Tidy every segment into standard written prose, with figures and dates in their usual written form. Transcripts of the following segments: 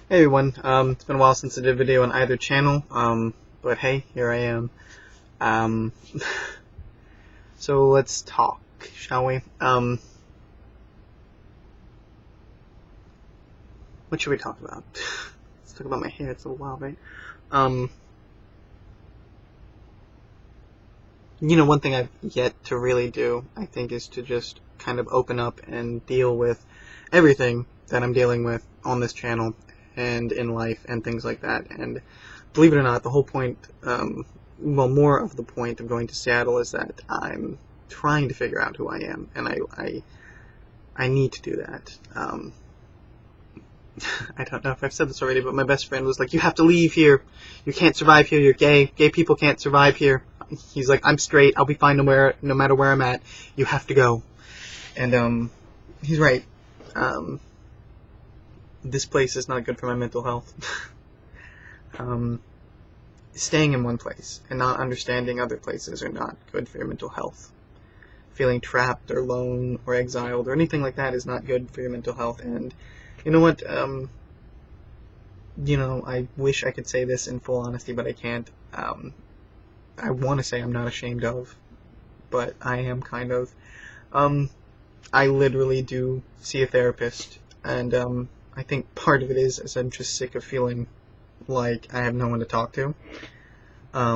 Hey everyone, it's been a while since I did a video on either channel, but hey, here I am. Um, so let's talk, shall we? What should we talk about? Let's talk about my hair, it's a little wild, right? One thing I've yet to really do, I think, is to just kind of open up and deal with everything that I'm dealing with on this channel and in life and things like that. And believe it or not, the whole point, more of the point of going to Seattle is that I'm trying to figure out who I am, and I need to do that. I don't know if I've said this already, but my best friend was like, "You have to leave here. You can't survive here. You're gay. Gay people can't survive here." He's like, "I'm straight. I'll be fine no matter where I'm at. You have to go." And he's right. This place is not good for my mental health. Staying in one place and not understanding other places are not good for your mental health. Feeling trapped or alone or exiled or anything like that is not good for your mental health. And you know what? I wish I could say this in full honesty, but I can't. I want to say I'm not ashamed of, but I am kind of. I literally do see a therapist, and I think part of it is I'm just sick of feeling like I have no one to talk to. I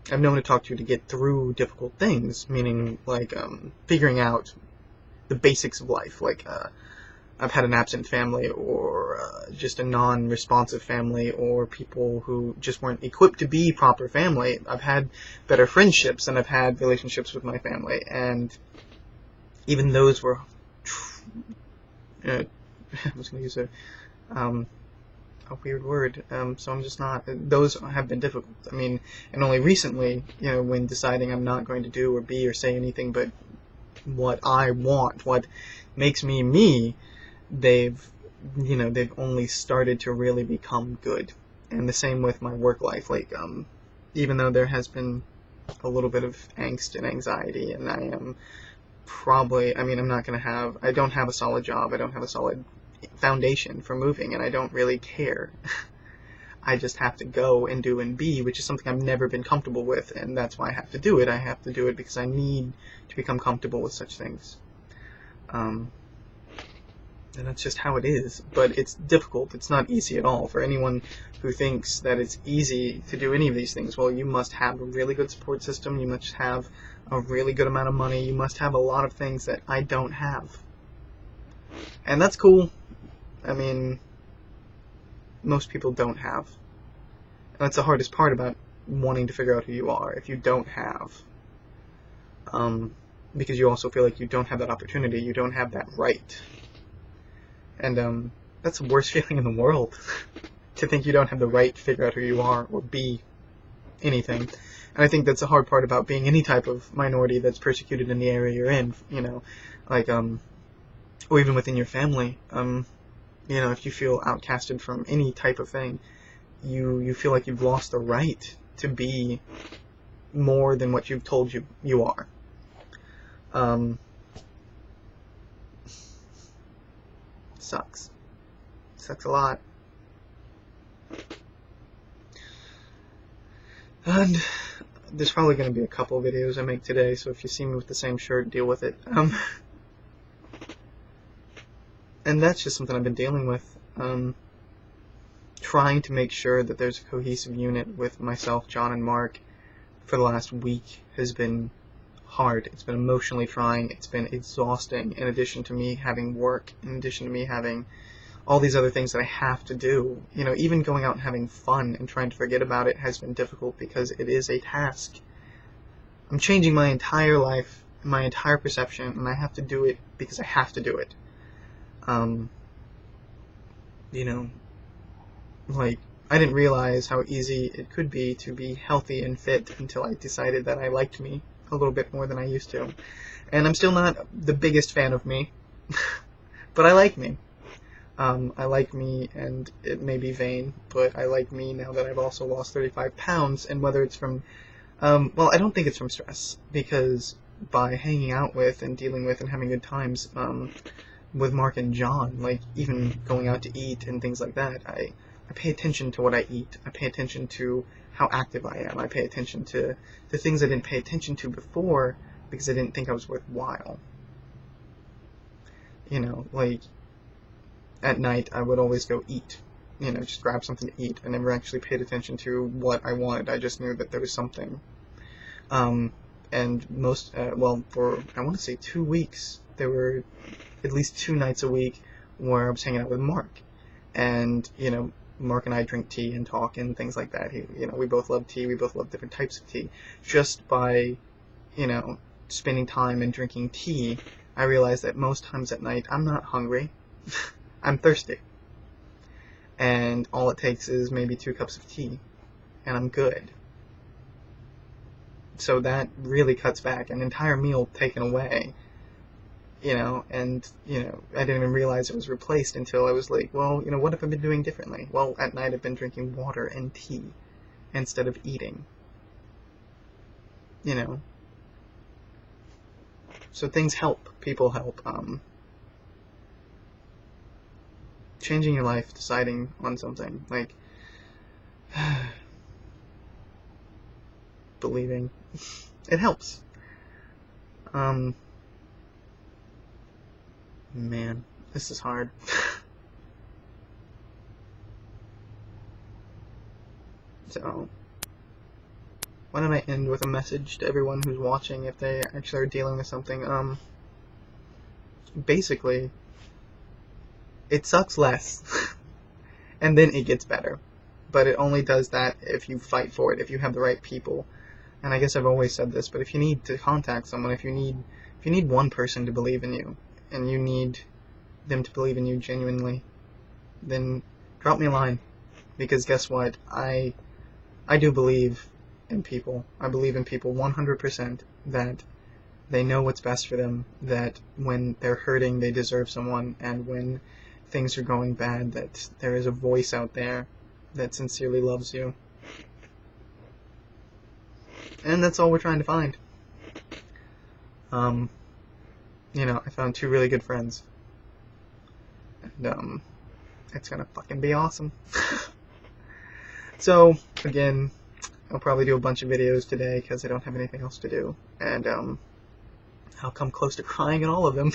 have no one to talk to get through difficult things, meaning like figuring out the basics of life, like I've had an absent family, or just a non-responsive family, or people who just weren't equipped to be proper family. I've had better friendships than I've had relationships with my family, and even those were I was going to use a weird word, so I'm just not. Those have been difficult. I mean, and only recently, when deciding I'm not going to do or be or say anything but what I want, what makes me me, they've only started to really become good. And the same with my work life. Like, even though there has been a little bit of angst and anxiety, and I am probably, I don't have a solid job, I don't have a solid foundation for moving, and I don't really care. I just have to go and do and be, which is something I've never been comfortable with, and that's why I have to do it. I have to do it because I need to become comfortable with such things. And that's just how it is. But it's difficult. It's not easy at all. For anyone who thinks that it's easy to do any of these things, well, you must have a really good support system. You must have a really good amount of money. You must have a lot of things that I don't have. And that's cool. I mean, most people don't have. And that's the hardest part about wanting to figure out who you are. If you don't have, because you also feel like you don't have that opportunity, you don't have that right. And that's the worst feeling in the world, to think you don't have the right to figure out who you are or be anything. And I think that's the hard part about being any type of minority that's persecuted in the area you're in, or even within your family. If you feel outcasted from any type of thing, you feel like you've lost the right to be more than what you've told you are. Sucks. Sucks a lot. And there's probably going to be a couple videos I make today, so if you see me with the same shirt, deal with it. And that's just something I've been dealing with. Trying to make sure that there's a cohesive unit with myself, John, and Mark for the last week has been hard. It's been emotionally trying. It's been exhausting, in addition to me having work, in addition to me having all these other things that I have to do. Even going out and having fun and trying to forget about it has been difficult because it is a task. I'm changing my entire life, my entire perception, and I have to do it because I have to do it. I didn't realize how easy it could be to be healthy and fit until I decided that I liked me a little bit more than I used to. And I'm still not the biggest fan of me, but I like me. I like me, and it may be vain, but I like me now that I've also lost 35 pounds, and whether it's from, I don't think it's from stress, because by hanging out with and dealing with and having good times, with Mark and John, like even going out to eat and things like that, I pay attention to what I eat. I pay attention to how active I am. I pay attention to the things I didn't pay attention to before because I didn't think I was worthwhile. You know, like at night I would always go eat. You know, just grab something to eat. I never actually paid attention to what I wanted. I just knew that there was something. And most, well, for, I want to say 2 weeks, there were at least 2 nights a week where I was hanging out with Mark. And, you know, Mark and I drink tea and talk and things like that. You know, we both love tea. We both love different types of tea. Just by, you know, spending time and drinking tea, I realized that most times at night, I'm not hungry. I'm thirsty. And all it takes is maybe 2 cups of tea, and I'm good. So that really cuts back an entire meal taken away, you know, and, you know, I didn't even realize it was replaced until I was like, well, you know, what have I been doing differently? Well, at night I've been drinking water and tea instead of eating, you know. So things help, people help, changing your life, deciding on something, like, believing, it helps. Man, this is hard. So, why don't I end with a message to everyone who's watching if they actually are dealing with something, basically, it sucks less, and then it gets better, but it only does that if you fight for it, if you have the right people. And I guess I've always said this, but if you need to contact someone, if you need one person to believe in you, and you need them to believe in you genuinely, then drop me a line, because guess what, I do believe in people. I believe in people 100%, that they know what's best for them, that when they're hurting they deserve someone, and when things are going bad, that there is a voice out there that sincerely loves you. And that's all we're trying to find. You know, I found 2 really good friends. And, it's gonna fucking be awesome. So, again, I'll probably do a bunch of videos today because I don't have anything else to do. And, I'll come close to crying in all of them.